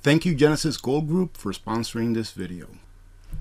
Thank you, Genesis Gold Group, for sponsoring this video.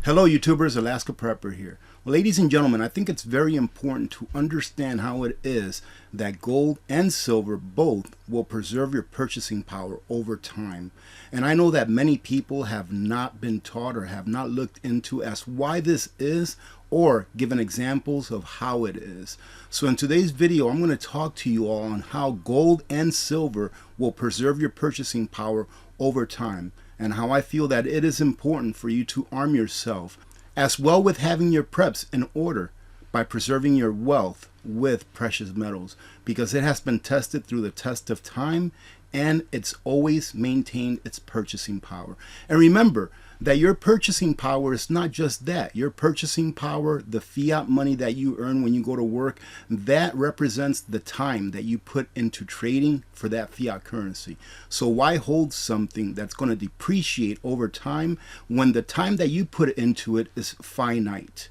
Hello, YouTubers. Alaska Prepper here. Well, ladies and gentlemen, I think it's very important to understand how it is that gold and silver both will preserve your purchasing power over time. And I know that many people have not been taught or have not looked into as why this is or given examples of how it is. So in today's video, I'm going to talk to you all on how gold and silver will preserve your purchasing power over time, and how I feel that it is important for you to arm yourself as well with having your preps in order by preserving your wealth with precious metals, because it has been tested through the test of time and it's always maintained its purchasing power. And remember that your purchasing power is not just that. Your purchasing power, the fiat money that you earn when you go to work, that represents the time that you put into trading for that fiat currency. So why hold something that's going to depreciate over time when the time that you put into it is finite?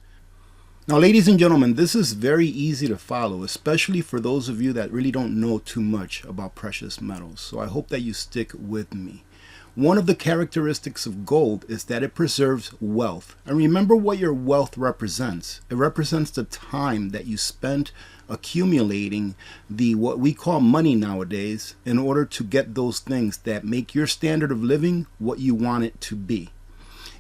Now, ladies and gentlemen, this is very easy to follow, especially for those of you that really don't know too much about precious metals. So I hope that you stick with me. One of the characteristics of gold is that it preserves wealth. And remember what your wealth represents. It represents the time that you spent accumulating what we call money nowadays in order to get those things that make your standard of living what you want it to be.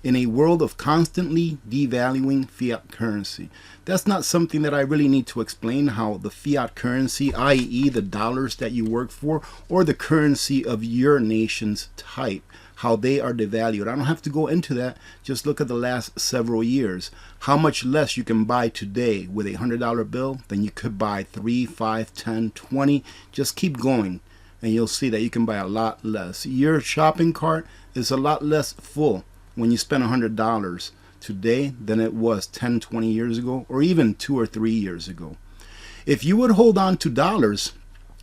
In a world of constantly devaluing fiat currency. That's not something that I really need to explain, how the fiat currency, i.e. the dollars that you work for, or the currency of your nation's type, how they are devalued. I don't have to go into that. Just look at the last several years. How much less you can buy today with a $100 bill than you could buy 3, 5, 10, 20. Just keep going and you'll see that you can buy a lot less. Your shopping cart is a lot less full when you spend $100 today than it was 10, 20 years ago, or even 2 or 3 years ago. If you would hold on to dollars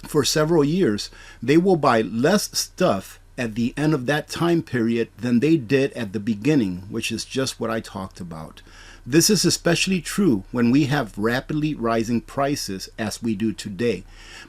for several years, they will buy less stuff at the end of that time period than they did at the beginning, which is just what I talked about. This is especially true when we have rapidly rising prices as we do today.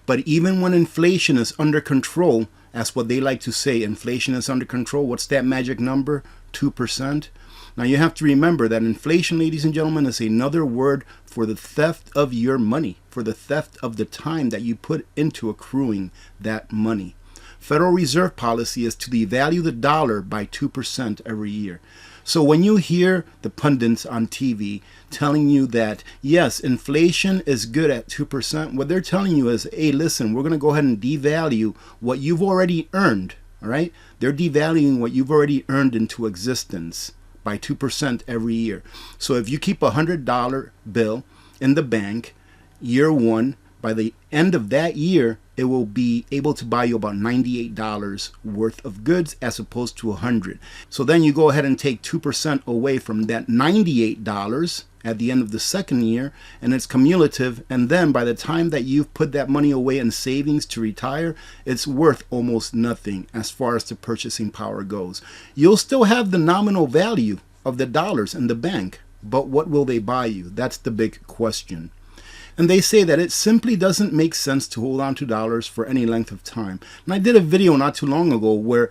But even when inflation is under control, as what they like to say, inflation is under control. What's that magic number? 2%. Now you have to remember that inflation, ladies and gentlemen, is another word for the theft of your money, for the theft of the time that you put into accruing that money. Federal Reserve policy is to devalue the dollar by 2% every year. So when you hear the pundits on TV telling you that, yes, inflation is good at 2%, what they're telling you is, hey, listen, we're going to go ahead and devalue what you've already earned. All right? They're devaluing what you've already earned into existence by 2% every year. So if you keep a $100 bill in the bank, year one, by the end of that year, it will be able to buy you about $98 worth of goods as opposed to $100. So then you go ahead and take 2% away from that $98 at the end of the second year, and it's cumulative. And then by the time that you've put that money away in savings to retire, it's worth almost nothing as far as the purchasing power goes. You'll still have the nominal value of the dollars in the bank, but what will they buy you? That's the big question. And they say that it simply doesn't make sense to hold on to dollars for any length of time. And I did a video not too long ago where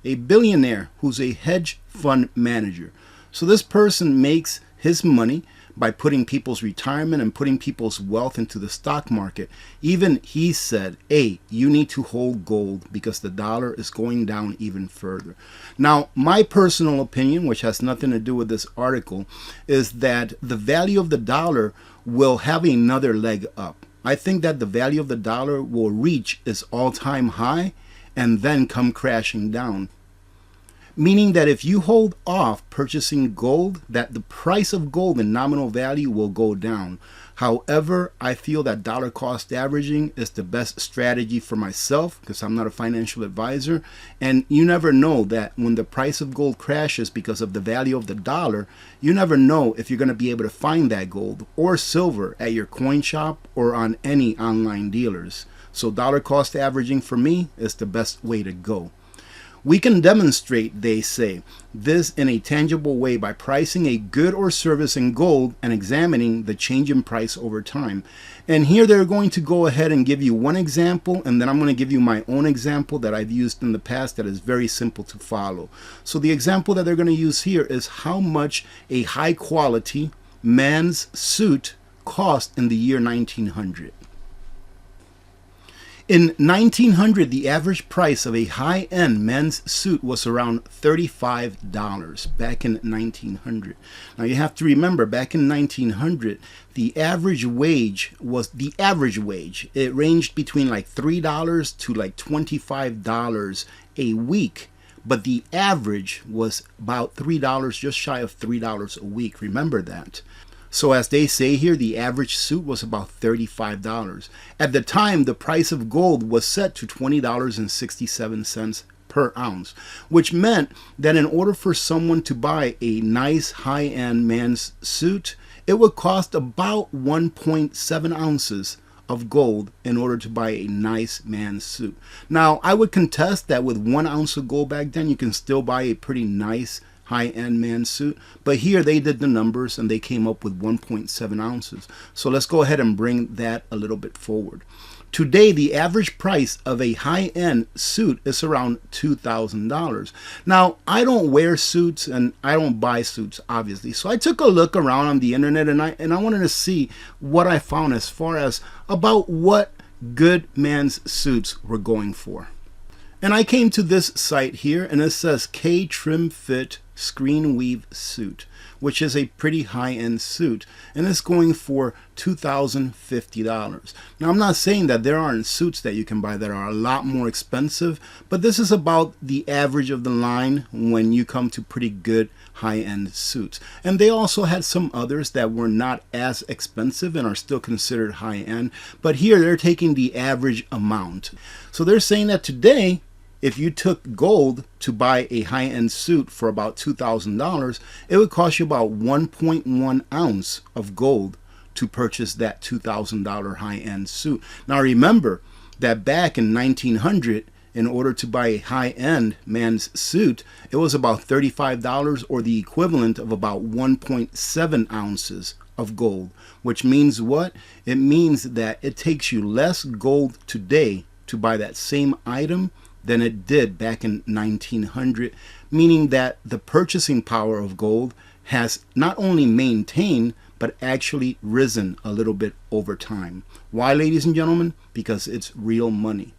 a billionaire who's a hedge fund manager. So this person makes his money by putting people's retirement and putting people's wealth into the stock market. Even he said, hey, you need to hold gold because the dollar is going down even further. Now, my personal opinion, which has nothing to do with this article, is that the value of the dollar will have another leg up. I think that the value of the dollar will reach its all-time high and then come crashing down. Meaning that if you hold off purchasing gold, that the price of gold in nominal value will go down. However, I feel that dollar cost averaging is the best strategy for myself because I'm not a financial advisor. And you never know that when the price of gold crashes because of the value of the dollar, you never know if you're going to be able to find that gold or silver at your coin shop or on any online dealers. So dollar cost averaging for me is the best way to go. We can demonstrate, they say, this in a tangible way by pricing a good or service in gold and examining the change in price over time. And here they're going to go ahead and give you one example, and then I'm going to give you my own example that I've used in the past that is very simple to follow. So the example that they're going to use here is how much a high quality man's suit cost in the year 1900. In 1900, the average price of a high-end men's suit was around $35 back in 1900. Now you have to remember, back in 1900, the average wage, it ranged between like $3 to like $25 a week. But the average was about $3, just shy of $3 a week. Remember that. So as they say here, the average suit was about $35. At the time, the price of gold was set to $20.67 per ounce, which meant that in order for someone to buy a nice high-end man's suit, it would cost about 1.7 ounces of gold in order to buy a nice man's suit. Now, I would contest that with 1 ounce of gold back then, you can still buy a pretty nice high-end man's suit, but here they did the numbers and they came up with 1.7 ounces. So let's go ahead and bring that a little bit forward. Today, the average price of a high-end suit is around $2,000. Now, I don't wear suits and I don't buy suits, obviously. So I took a look around on the internet and I wanted to see what I found as far as about what good man's suits were going for. And I came to this site here and it says K Trim Fit Screen Weave Suit, which is a pretty high-end suit, and it's going for $2,050. Now, I'm not saying that there aren't suits that you can buy that are a lot more expensive, but this is about the average of the line when you come to pretty good high-end suits. And they also had some others that were not as expensive and are still considered high-end, but here they're taking the average amount. So they're saying that today, if you took gold to buy a high-end suit for about $2,000, it would cost you about 1.1 ounce of gold to purchase that $2,000 high-end suit. Now remember that back in 1900, in order to buy a high-end man's suit, it was about $35 or the equivalent of about 1.7 ounces of gold, which means what? It means that it takes you less gold today to buy that same item than it did back in 1900, meaning that the purchasing power of gold has not only maintained, but actually risen a little bit over time. Why, ladies and gentlemen? Because it's real money.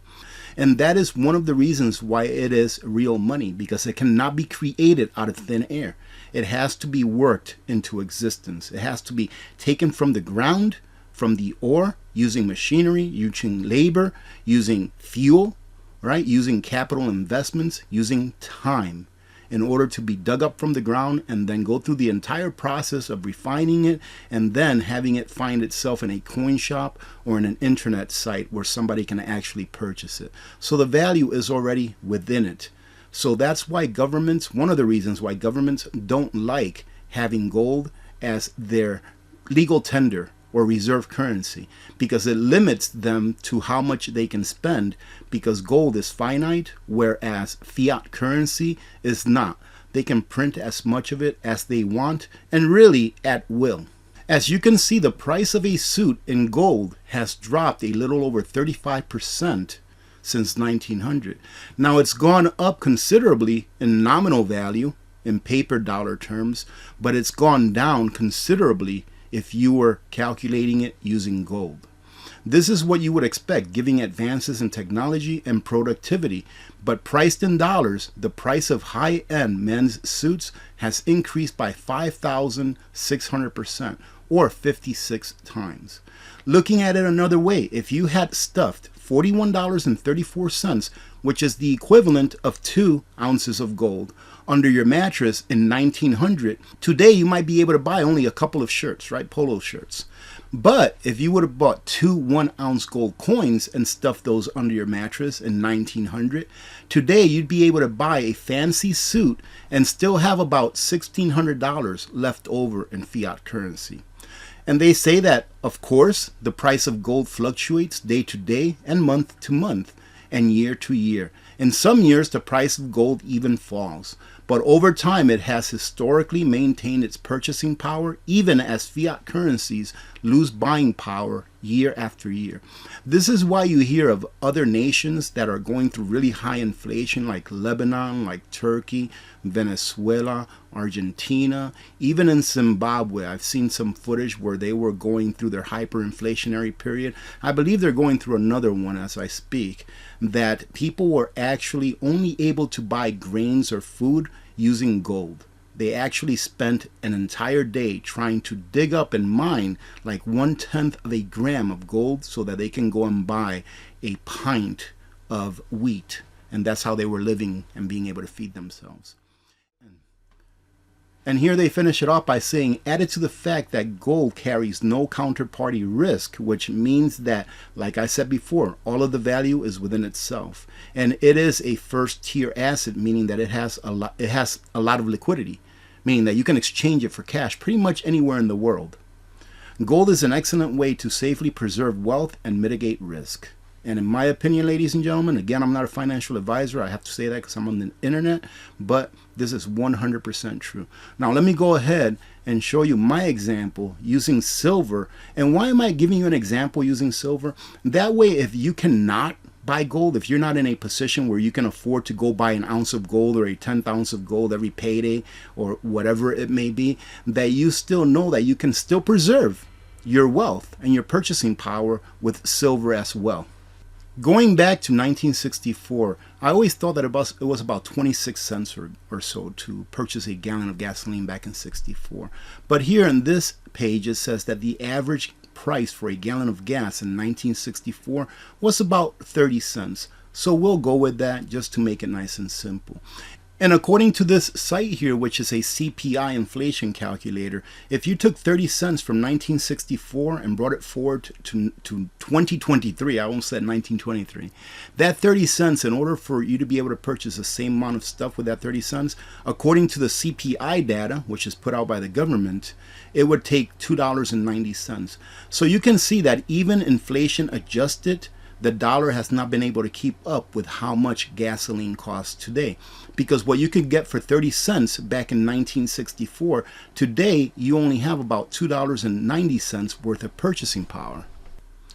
And that is one of the reasons why it is real money, because it cannot be created out of thin air. It has to be worked into existence. It has to be taken from the ground, from the ore, using machinery, using labor, using fuel, right? Using capital investments, using time in order to be dug up from the ground and then go through the entire process of refining it and then having it find itself in a coin shop or in an internet site where somebody can actually purchase it. So the value is already within it. So that's why governments, one of the reasons why governments don't like having gold as their legal tender or reserve currency, because it limits them to how much they can spend, because gold is finite, whereas fiat currency is not. They can print as much of it as they want and really at will. As you can see, the price of a suit in gold has dropped a little over 35% since 1900. Now it's gone up considerably in nominal value, in paper dollar terms, but it's gone down considerably if you were calculating it using gold. This is what you would expect, given advances in technology and productivity, but priced in dollars, the price of high-end men's suits has increased by 5,600%, or 56 times. Looking at it another way, if you had stuffed $41.34, which is the equivalent of 2 ounces of gold, under your mattress in 1900, today you might be able to buy only a couple of shirts, right? Polo shirts. But if you would have bought 2 1-ounce gold coins and stuffed those under your mattress in 1900, today you'd be able to buy a fancy suit and still have about $1,600 left over in fiat currency. And they say that, of course, the price of gold fluctuates day to day and month to month and year to year. In some years, the price of gold even falls. But over time, it has historically maintained its purchasing power, even as fiat currencies lose buying power year after year. This is why you hear of other nations that are going through really high inflation, like Lebanon, like Turkey, Venezuela, Argentina, even in Zimbabwe. I've seen some footage where they were going through their hyperinflationary period. I believe they're going through another one as I speak, that people were actually only able to buy grains or food using gold. They actually spent an entire day trying to dig up and mine like 1/10 of a gram of gold so that they can go and buy a pint of wheat. And that's how they were living and being able to feed themselves. And here they finish it off by saying, added to the fact that gold carries no counterparty risk, which means that, like I said before, all of the value is within itself. And it is a first tier asset, meaning that it has a lot of liquidity, meaning that you can exchange it for cash pretty much anywhere in the world. Gold is an excellent way to safely preserve wealth and mitigate risk. And in my opinion, ladies and gentlemen, again, I'm not a financial advisor. I have to say that because I'm on the internet, but this is 100% true. Now, let me go ahead and show you my example using silver. And why am I giving you an example using silver? That way, if you cannot buy gold, if you're not in a position where you can afford to go buy an ounce of gold or a 10th ounce of gold every payday or whatever it may be, that you still know that you can still preserve your wealth and your purchasing power with silver as well. Going back to 1964, I always thought that it was about 26 cents or so to purchase a gallon of gasoline back in 64. But here in this page, it says that the average price for a gallon of gas in 1964 was about 30 cents. So we'll go with that just to make it nice and simple. And according to this site here, which is a CPI inflation calculator, if you took 30 cents from 1964 and brought it forward to 2023, I almost said 1923, that 30 cents, in order for you to be able to purchase the same amount of stuff with that 30 cents, according to the CPI data, which is put out by the government, it would take $2.90. So you can see that even inflation adjusted, the dollar has not been able to keep up with how much gasoline costs today. Because what you could get for 30 cents back in 1964, today you only have about $2.90 worth of purchasing power.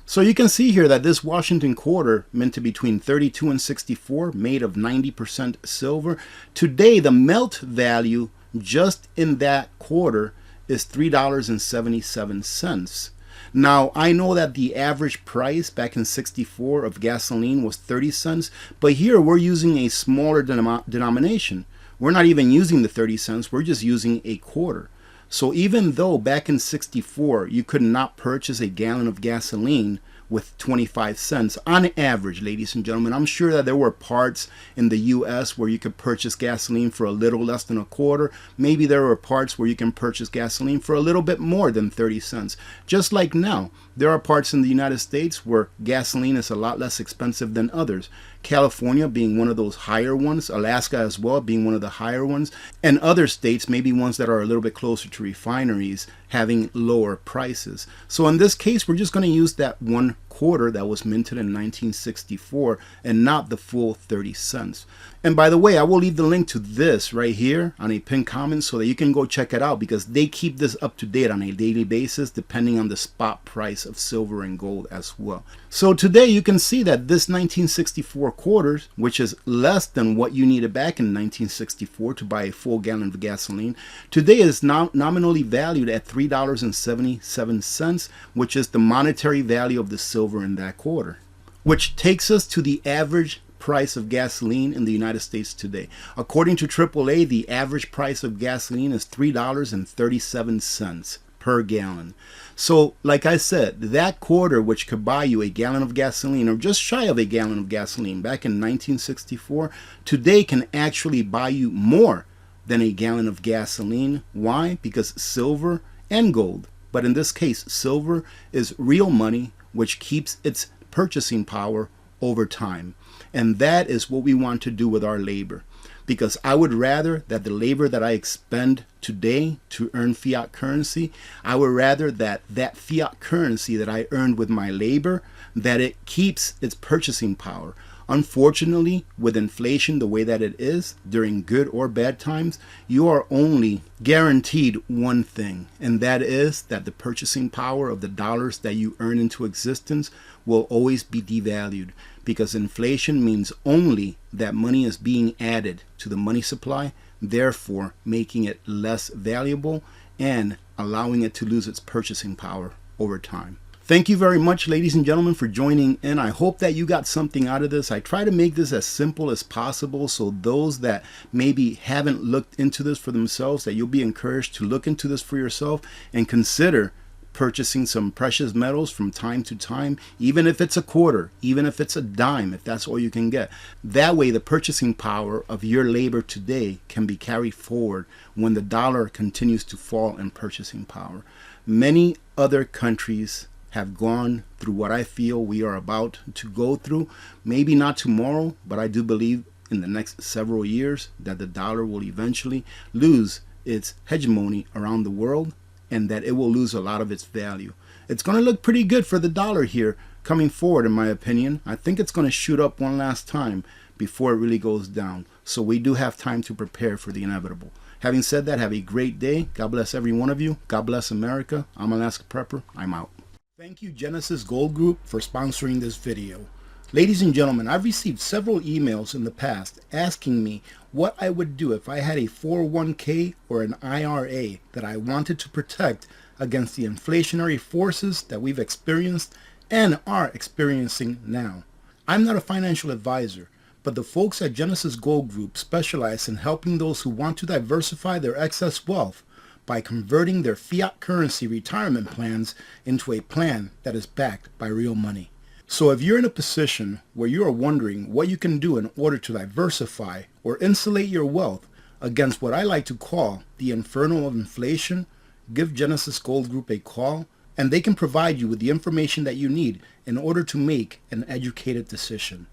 So you can see here that this Washington quarter, minted between 32 and 64, made of 90% silver. Today, the melt value just in that quarter is $3.77. Now, I know that the average price back in 64 of gasoline was 30 cents, but here we're using a smaller denomination. We're not even using the 30 cents, we're just using a quarter. So even though back in 64 you could not purchase a gallon of gasoline with 25 cents on average, ladies and gentlemen, I'm sure that there were parts in the US where you could purchase gasoline for a little less than a quarter. Maybe there were parts where you can purchase gasoline for a little bit more than 30 cents. Just like now, there are parts in the United States where gasoline is a lot less expensive than others. California being one of those higher ones, Alaska as well being one of the higher ones, and other states, maybe ones that are a little bit closer to refineries, having lower prices. So in this case, we're just going to use that one quarter that was minted in 1964 and not the full 30 cents. And by the way, I will leave the link to this right here on a pinned comment so that you can go check it out, because they keep this up to date on a daily basis depending on the spot price of silver and gold as well. So today you can see that this 1964 quarters, which is less than what you needed back in 1964 to buy a full gallon of gasoline, today is now nominally valued at $3.77, which is the monetary value of the silver in that quarter, which takes us to the average price of gasoline in the United States today. According to AAA, the average price of gasoline is $3.37 per gallon. So like I said, that quarter, which could buy you a gallon of gasoline or just shy of a gallon of gasoline back in 1964, today can actually buy you more than a gallon of gasoline. Why? Because silver and gold, but in this case silver, is real money, which keeps its purchasing power over time. And that is what we want to do with our labor, because I would rather that the labor that I expend today to earn fiat currency, I would rather that that fiat currency that I earned with my labor, that it keeps its purchasing power. Unfortunately, with inflation the way that it is, during good or bad times, you are only guaranteed one thing, and that is that the purchasing power of the dollars that you earn into existence will always be devalued, because inflation means only that money is being added to the money supply, therefore making it less valuable and allowing it to lose its purchasing power over time. Thank you very much, ladies and gentlemen, for joining in. I hope that you got something out of this. I try to make this as simple as possible, so those that maybe haven't looked into this for themselves, that you'll be encouraged to look into this for yourself and consider purchasing some precious metals from time to time, even if it's a quarter, even if it's a dime, if that's all you can get. That way the purchasing power of your labor today can be carried forward when the dollar continues to fall in purchasing power. Many other countries have gone through what I feel we are about to go through. Maybe not tomorrow, but I do believe in the next several years that the dollar will eventually lose its hegemony around the world, and that it will lose a lot of its value. It's going to look pretty good for the dollar here coming forward, in my opinion. I think it's going to shoot up one last time before it really goes down. So we do have time to prepare for the inevitable. Having said that, have a great day. God bless every one of you. God bless America. I'm Alaska Prepper. I'm out. Thank you, Genesis Gold Group, for sponsoring this video. Ladies and gentlemen, I've received several emails in the past asking me what I would do if I had a 401k or an IRA that I wanted to protect against the inflationary forces that we've experienced and are experiencing now. I'm not a financial advisor, but the folks at Genesis Gold Group specialize in helping those who want to diversify their excess wealth by converting their fiat currency retirement plans into a plan that is backed by real money. So if you're in a position where you are wondering what you can do in order to diversify or insulate your wealth against what I like to call the inferno of inflation, give Genesis Gold Group a call, and they can provide you with the information that you need in order to make an educated decision.